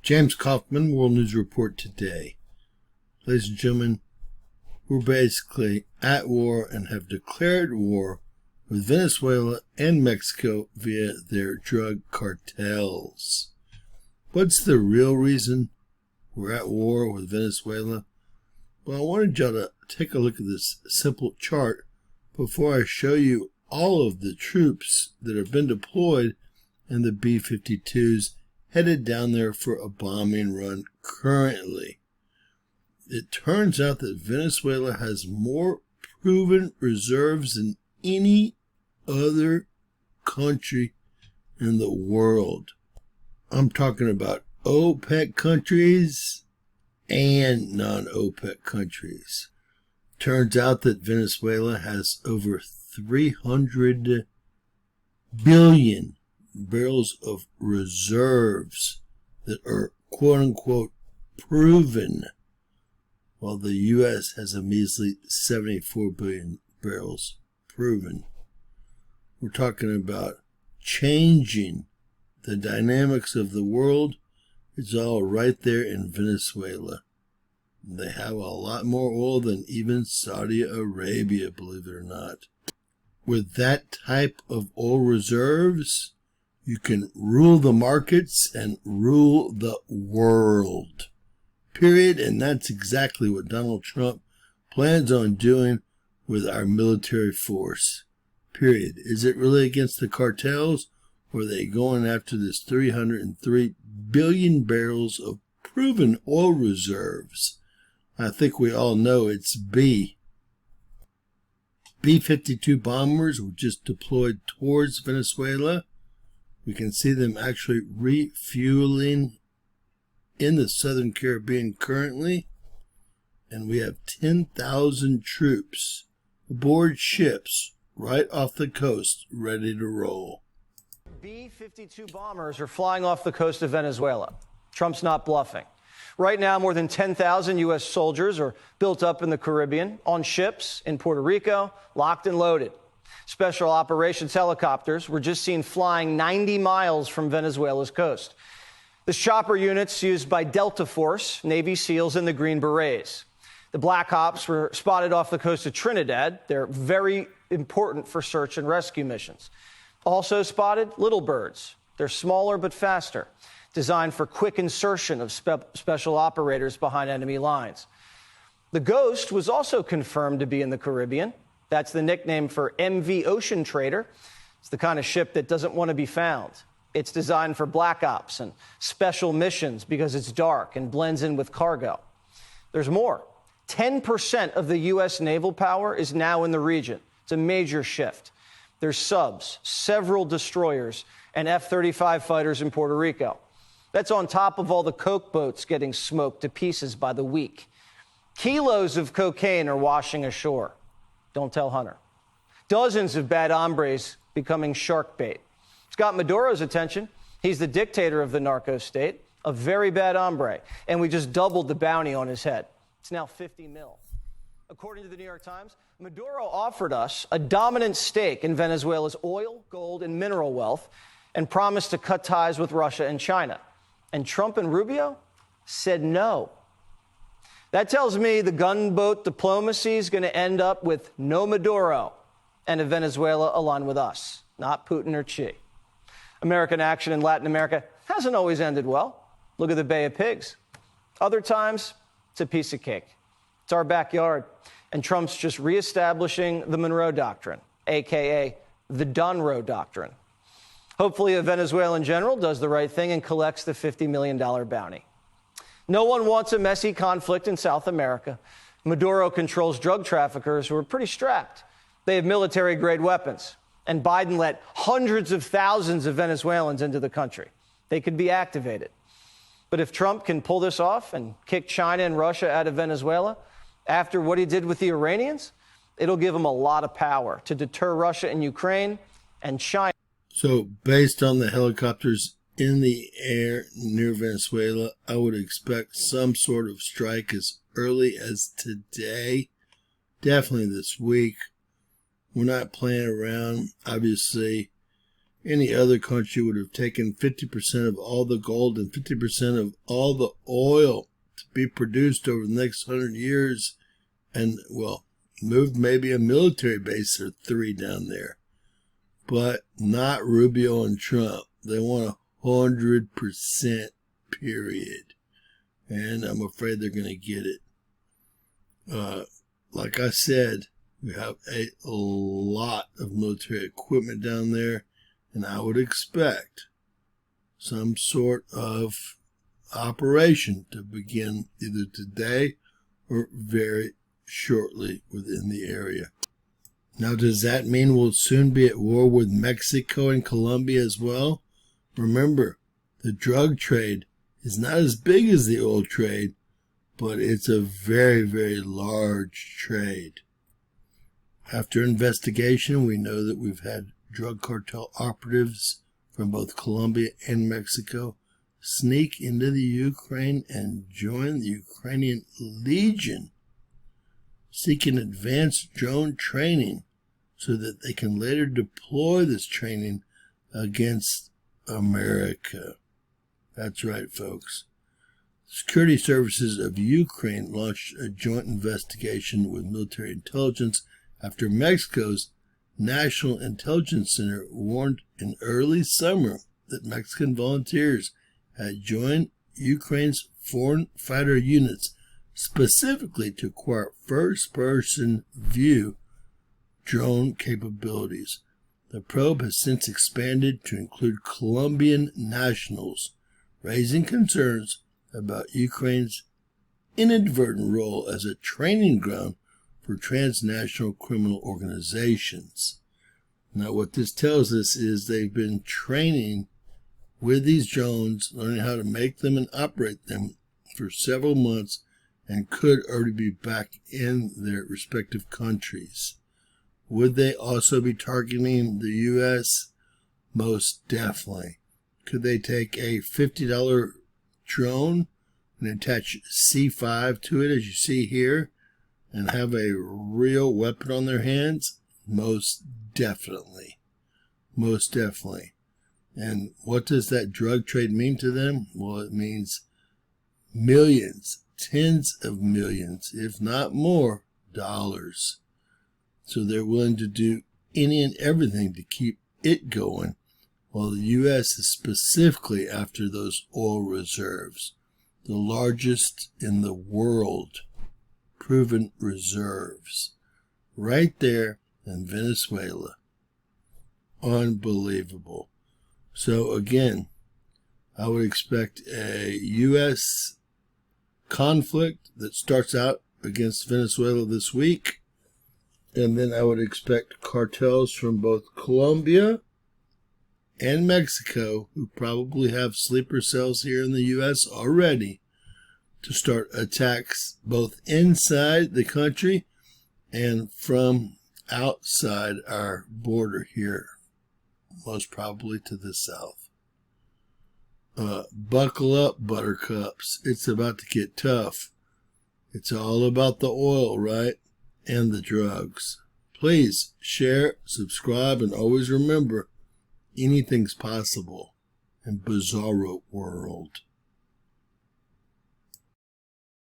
James Kaufman, World News Report today. Ladies and gentlemen, we're basically at war and have declared war with Venezuela and Mexico via their drug cartels. What's the real reason we're at war with Venezuela? Well, I wanted y'all to take a look at this simple chart before I show you all of the troops that have been deployed in the B-52s headed down there for a bombing run currently. It turns out that Venezuela has more proven reserves than any other country in the world. I'm talking about OPEC countries and non-OPEC countries. Turns out that Venezuela has over 300 billion barrels of reserves that are quote-unquote proven, while the U.S. has a measly 74 billion barrels proven. We're talking about changing the dynamics of the world. It's all right there in Venezuela. They have a lot more oil than even Saudi Arabia, believe it or not. With that type of oil reserves, you can rule the markets and rule the world. Period. And that's exactly what Donald Trump plans on doing with our military force. Period. Is it really against the cartels, or are they going after this 303 billion barrels of proven oil reserves? I think we all know it's B. B-52 bombers were just deployed towards Venezuela. We can see them actually refueling in the Southern Caribbean currently. And we have 10,000 troops aboard ships right off the coast ready to roll. B-52 bombers are flying off the coast of Venezuela. Trump's not bluffing. Right now, more than 10,000 U.S. soldiers are built up in the Caribbean on ships in Puerto Rico, locked and loaded. Special operations helicopters were just seen flying 90 miles from Venezuela's coast. The chopper units used by Delta Force, Navy SEALs, and the Green Berets. The Black Ops were spotted off the coast of Trinidad. They're very important for search and rescue missions. Also spotted Little Birds. They're smaller but faster, designed for quick insertion of special operators behind enemy lines. The Ghost was also confirmed to be in the Caribbean. That's the nickname for MV Ocean Trader. It's the kind of ship that doesn't want to be found. It's designed for black ops and special missions because it's dark and blends in with cargo. There's more. 10% of the U.S. naval power is now in the region. It's a major shift. There's subs, several destroyers, and F-35 fighters in Puerto Rico. That's on top of all the coke boats getting smoked to pieces by the week. Kilos of cocaine are washing ashore. Don't tell Hunter. Dozens of bad hombres becoming shark bait. It's got Maduro's attention. He's the dictator of the narco state, a very bad hombre, and we just doubled the bounty on his head. It's now 50 mil. According to the New York Times, Maduro offered us a dominant stake in Venezuela's oil, gold, and mineral wealth and promised to cut ties with Russia and China. And Trump and Rubio said no. That tells me the gunboat diplomacy is going to end up with no Maduro and a Venezuela aligned with us, not Putin or Xi. American action in Latin America hasn't always ended well. Look at the Bay of Pigs. Other times, it's a piece of cake. It's our backyard. And Trump's just reestablishing the Monroe Doctrine, a.k.a. the Dunroe Doctrine. Hopefully, a Venezuelan general does the right thing and collects the $50 million bounty. No one wants a messy conflict in South America. Maduro controls drug traffickers who are pretty strapped. They have military-grade weapons. And Biden let hundreds of thousands of Venezuelans into the country. They could be activated. But if Trump can pull this off and kick China and Russia out of Venezuela, after what he did with the Iranians, it'll give him a lot of power to deter Russia and Ukraine and China. So based on the helicopters in the air near Venezuela, I would expect some sort of strike as early as today, definitely this week. We're not playing around. Obviously, Any other country would have taken 50% of all the gold and 50% of all the oil to be produced over the next 100 years and, well, moved maybe a military base or 3 down there. But not Rubio and Trump. They want 100%, period. And I'm afraid they're going to get it. Like I said, we have a lot of military equipment down there, and I would expect some sort of operation to begin either today or very shortly within the area. Now, does that mean we'll soon be at war with Mexico and Colombia as well? Remember, the drug trade is not as big as the oil trade, but it's a very, very large trade. After investigation, we know that we've had drug cartel operatives from both Colombia and Mexico sneak into the Ukraine and join the Ukrainian Legion, seeking advanced drone training so that they can later deploy this training against America. That's right, folks. Security services of Ukraine launched a joint investigation with military intelligence after Mexico's National Intelligence Center warned in early summer that Mexican volunteers had joined Ukraine's foreign fighter units specifically to acquire first-person view drone capabilities. The probe has since expanded to include Colombian nationals, raising concerns about Ukraine's inadvertent role as a training ground for transnational criminal organizations. Now, what this tells us is they've been training with these drones, learning how to make them and operate them for several months, and could already be back in their respective countries. Would they also be targeting the U.S.? Most definitely. Could they take a $50 drone and attach C5 to it, as you see here, and have a real weapon on their hands? Most definitely. Most definitely. And what does that drug trade mean to them? Well, it means millions, tens of millions, if not more, dollars. So they're willing to do any and everything to keep it going, while the U.S. is specifically after those oil reserves, the largest in the world, proven reserves, right there in Venezuela. Unbelievable. So again, I would expect a U.S. conflict that starts out against Venezuela this week, and then I would expect cartels from both Colombia and Mexico, who probably have sleeper cells here in the U.S. already, to start attacks both inside the country and from outside our border here, most probably to the south. Buckle up, buttercups. It's about to get tough. It's all about the oil, right? And the drugs. Please share, subscribe, and always remember, anything's possible in Bizarro World.